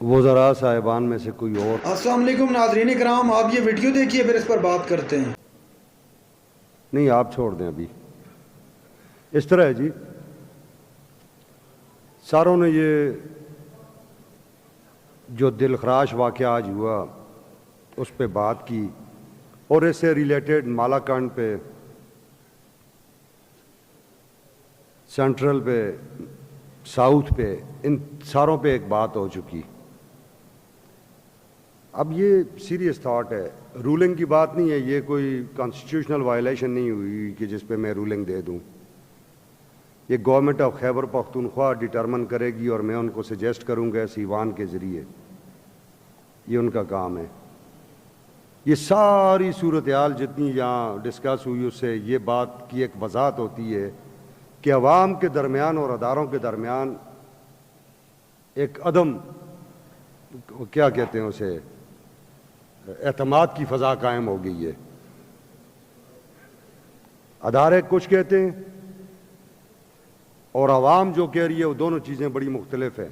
وزراء صاحبان میں سے کوئی اور؟ السلام علیکم ناظرین کرام، آپ یہ ویڈیو دیکھیے پھر اس پر بات کرتے ہیں۔ نہیں، آپ چھوڑ دیں ابھی۔ اس طرح ہے جی، ساروں نے یہ جو دل خراش واقعہ آج ہوا اس پہ بات کی، اور اس سے ریلیٹڈ مالاکنڈ پہ، سینٹرل پہ، ساؤتھ پہ، ان ساروں پہ ایک بات ہو چکی۔ اب یہ سیریس تھاٹ ہے، رولنگ کی بات نہیں ہے، یہ کوئی کانسٹیٹیوشنل وائلیشن نہیں ہوئی کہ جس پہ میں رولنگ دے دوں۔ یہ government of Khyber Pakhtunkhwa determine کرے گی، اور میں ان کو سجیسٹ کروں گا اس ایوان کے ذریعے، یہ ان کا کام ہے۔ یہ ساری صورتحال جتنی یہاں ڈسکس ہوئی اس سے یہ بات کی ایک وضاحت ہوتی ہے کہ عوام کے درمیان اور اداروں کے درمیان ایک عدم، کیا کہتے ہیں اسے، اعتماد کی فضا قائم ہو گئی ہے۔ ادارے کچھ کہتے ہیں اور عوام جو کہہ رہی ہے، وہ دونوں چیزیں بڑی مختلف ہیں۔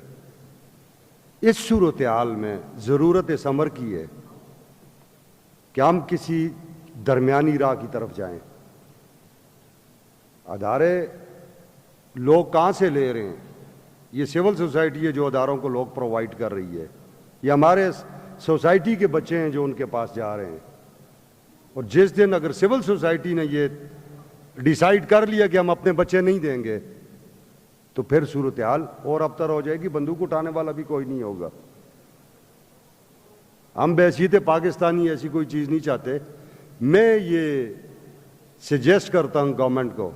اس صورتحال میں ضرورت اس امر کی ہے کہ ہم کسی درمیانی راہ کی طرف جائیں۔ ادارے لوگ کہاں سے لے رہے ہیں؟ یہ سول سوسائٹی ہے جو اداروں کو لوگ پرووائڈ کر رہی ہے، یہ ہمارے سوسائٹی کے بچے ہیں جو ان کے پاس جا رہے ہیں۔ اور جس دن اگر سول سوسائٹی نے یہ ڈیسائیڈ کر لیا کہ ہم اپنے بچے نہیں دیں گے، تو پھر صورتحال اور ابتر ہو جائے گی، بندوق اٹھانے والا بھی کوئی نہیں ہوگا۔ ہم بحیثیت پاکستانی ایسی کوئی چیز نہیں چاہتے۔ میں یہ سجیسٹ کرتا ہوں گورنمنٹ کو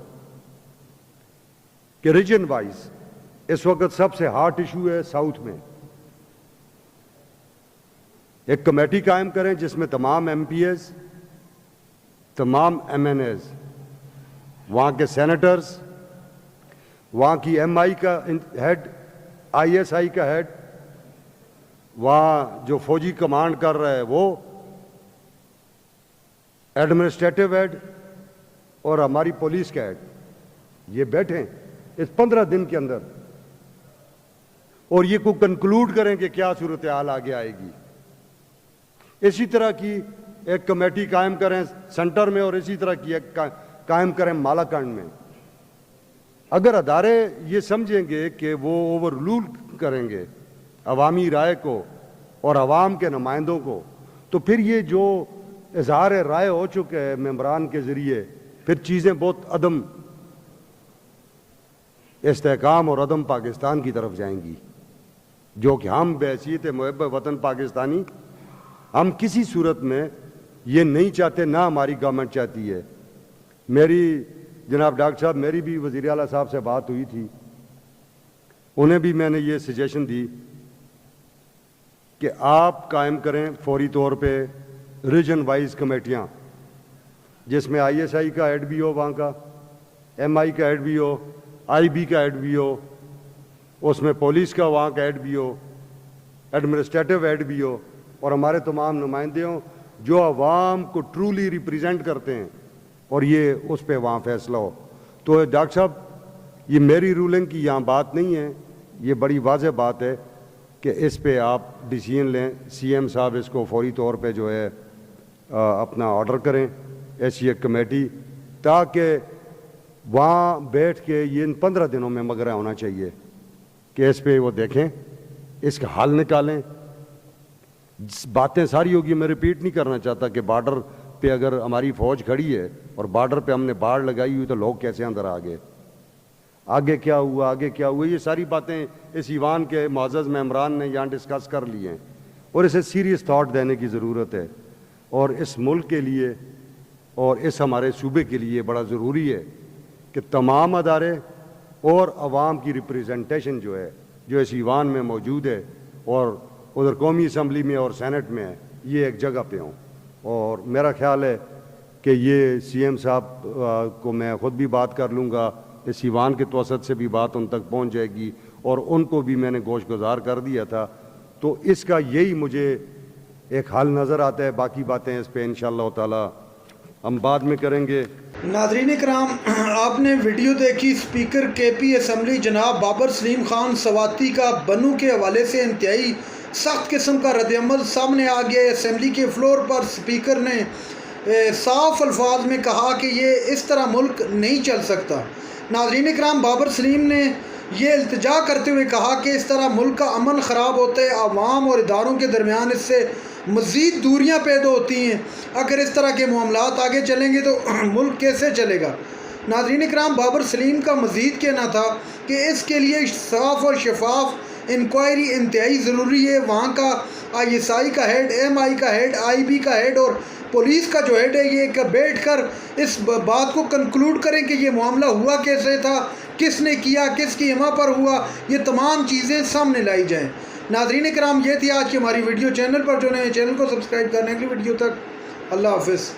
کہ ریجن وائز اس وقت سب سے ہارٹ ایشو ہے ساؤتھ میں، ایک کمیٹی قائم کریں جس میں تمام ایم پی ایز، تمام ایم این ایز، وہاں کے سینیٹرز، وہاں کی ایم آئی کا ہیڈ، آئی ایس آئی کا ہیڈ، وہاں جو فوجی کمانڈ کر رہا ہے وہ، ایڈمنسٹریٹو ہیڈ، اور ہماری پولیس کا ہیڈ، یہ بیٹھیں اس 15 دن کے اندر اور یہ کو کنکلوڈ کریں کہ کیا صورتحال آگے آئے گی۔ اسی طرح کی ایک کمیٹی قائم کریں سینٹر میں، اور اسی طرح کی ایک قائم کریں مالاکنڈ میں۔ اگر ادارے یہ سمجھیں گے کہ وہ اوور رول کریں گے عوامی رائے کو اور عوام کے نمائندوں کو، تو پھر یہ جو اظہار رائے ہو چکے ہے ممبران کے ذریعے، پھر چیزیں بہت عدم استحکام اور عدم پاکستان کی طرف جائیں گی، جو کہ ہم بحیثیت محب وطن پاکستانی ہم کسی صورت میں یہ نہیں چاہتے، نہ ہماری گورنمنٹ چاہتی ہے۔ میری جناب ڈاکٹر صاحب، میری بھی وزیر اعلیٰ صاحب سے بات ہوئی تھی، انہیں بھی میں نے یہ سجیشن دی کہ آپ قائم کریں فوری طور پہ ریجن وائز کمیٹیاں، جس میں آئی ایس آئی کا ہیڈ بھی ہو، وہاں کا ایم آئی کا ہیڈ بھی ہو، آئی بی کا ہیڈ بھی ہو، اس میں پولیس کا وہاں کا ہیڈ بھی ہو، ایڈمنسٹریٹو ہیڈ بھی ہو، اور ہمارے تمام نمائندے ہوں جو عوام کو ٹرولی ریپریزنٹ کرتے ہیں، اور یہ اس پہ وہاں فیصلہ ہو۔ تو ڈاکٹر صاحب، یہ میری رولنگ کی یہاں بات نہیں ہے، یہ بڑی واضح بات ہے کہ اس پہ آپ ڈیسیژن لیں، سی ایم صاحب اس کو فوری طور پہ جو ہے اپنا آرڈر کریں ایسی ایک کمیٹی، تاکہ وہاں بیٹھ کے یہ ان 15 دنوں میں مگر ہونا چاہیے کہ اس پہ وہ دیکھیں، اس کا حل نکالیں۔ باتیں ساری ہوگی، میں ریپیٹ نہیں کرنا چاہتا کہ بارڈر پہ اگر ہماری فوج کھڑی ہے اور بارڈر پہ ہم نے باڑ لگائی ہوئی تو لوگ کیسے اندر آ گئے، آگے کیا ہوا، آگے کیا ہوا، یہ ساری باتیں اس ایوان کے معزز ممبران نے یہاں ڈسکس کر لی ہیں، اور اسے سیریس تھاٹ دینے کی ضرورت ہے۔ اور اس ملک کے لیے اور اس ہمارے صوبے کے لیے بڑا ضروری ہے کہ تمام ادارے اور عوام کی ریپریزنٹیشن جو ہے، جو اس ایوان میں موجود ہے اور ادھر قومی اسمبلی میں اور سینٹ میں ہے، یہ ایک جگہ پہ ہوں۔ اور میرا خیال ہے کہ یہ سی ایم صاحب کو میں خود بھی بات کر لوں گا، اس ایوان کے توسط سے بھی بات ان تک پہنچ جائے گی، اور ان کو بھی میں نے گوش گزار کر دیا تھا۔ تو اس کا یہی مجھے ایک حل نظر آتا ہے، باقی باتیں اس پہ انشاءاللہ تعالی ہم بعد میں کریں گے۔ ناظرین کرام، آپ نے ویڈیو دیکھی اسپیکر کے پی اسمبلی جناب بابر سلیم خان سواتی کا بنو کے حوالے سے انتہائی سخت قسم کا رد عمل سامنے آ گیا ہے۔ اسمبلی کے فلور پر اسپیکر نے صاف الفاظ میں کہا کہ یہ اس طرح ملک نہیں چل سکتا۔ ناظرین اکرام، بابر سلیم نے یہ التجا کرتے ہوئے کہا کہ اس طرح ملک کا امن خراب ہوتا ہے، عوام اور اداروں کے درمیان اس سے مزید دوریاں پیدا ہوتی ہیں۔ اگر اس طرح کے معاملات آگے چلیں گے تو ملک کیسے چلے گا؟ ناظرین اکرام، بابر سلیم کا مزید کہنا تھا کہ اس کے لیے صاف اور شفاف انکوائری انتہائی ضروری ہے۔ وہاں کا ISI کا ہیڈ، MI کا ہیڈ، IB کا ہیڈ اور پولیس کا جو ہیڈ ہے، یہ بیٹھ کر اس بات کو کنکلوڈ کریں کہ یہ معاملہ ہوا کیسے تھا، کس نے کیا، کس کی حما پر ہوا، یہ تمام چیزیں سامنے لائی جائیں۔ ناظرین اکرام، یہ تھی آج کی ہماری ویڈیو۔ چینل پر جو نئے چینل کو سبسکرائب کرنے کی ویڈیو تک اللہ حافظ۔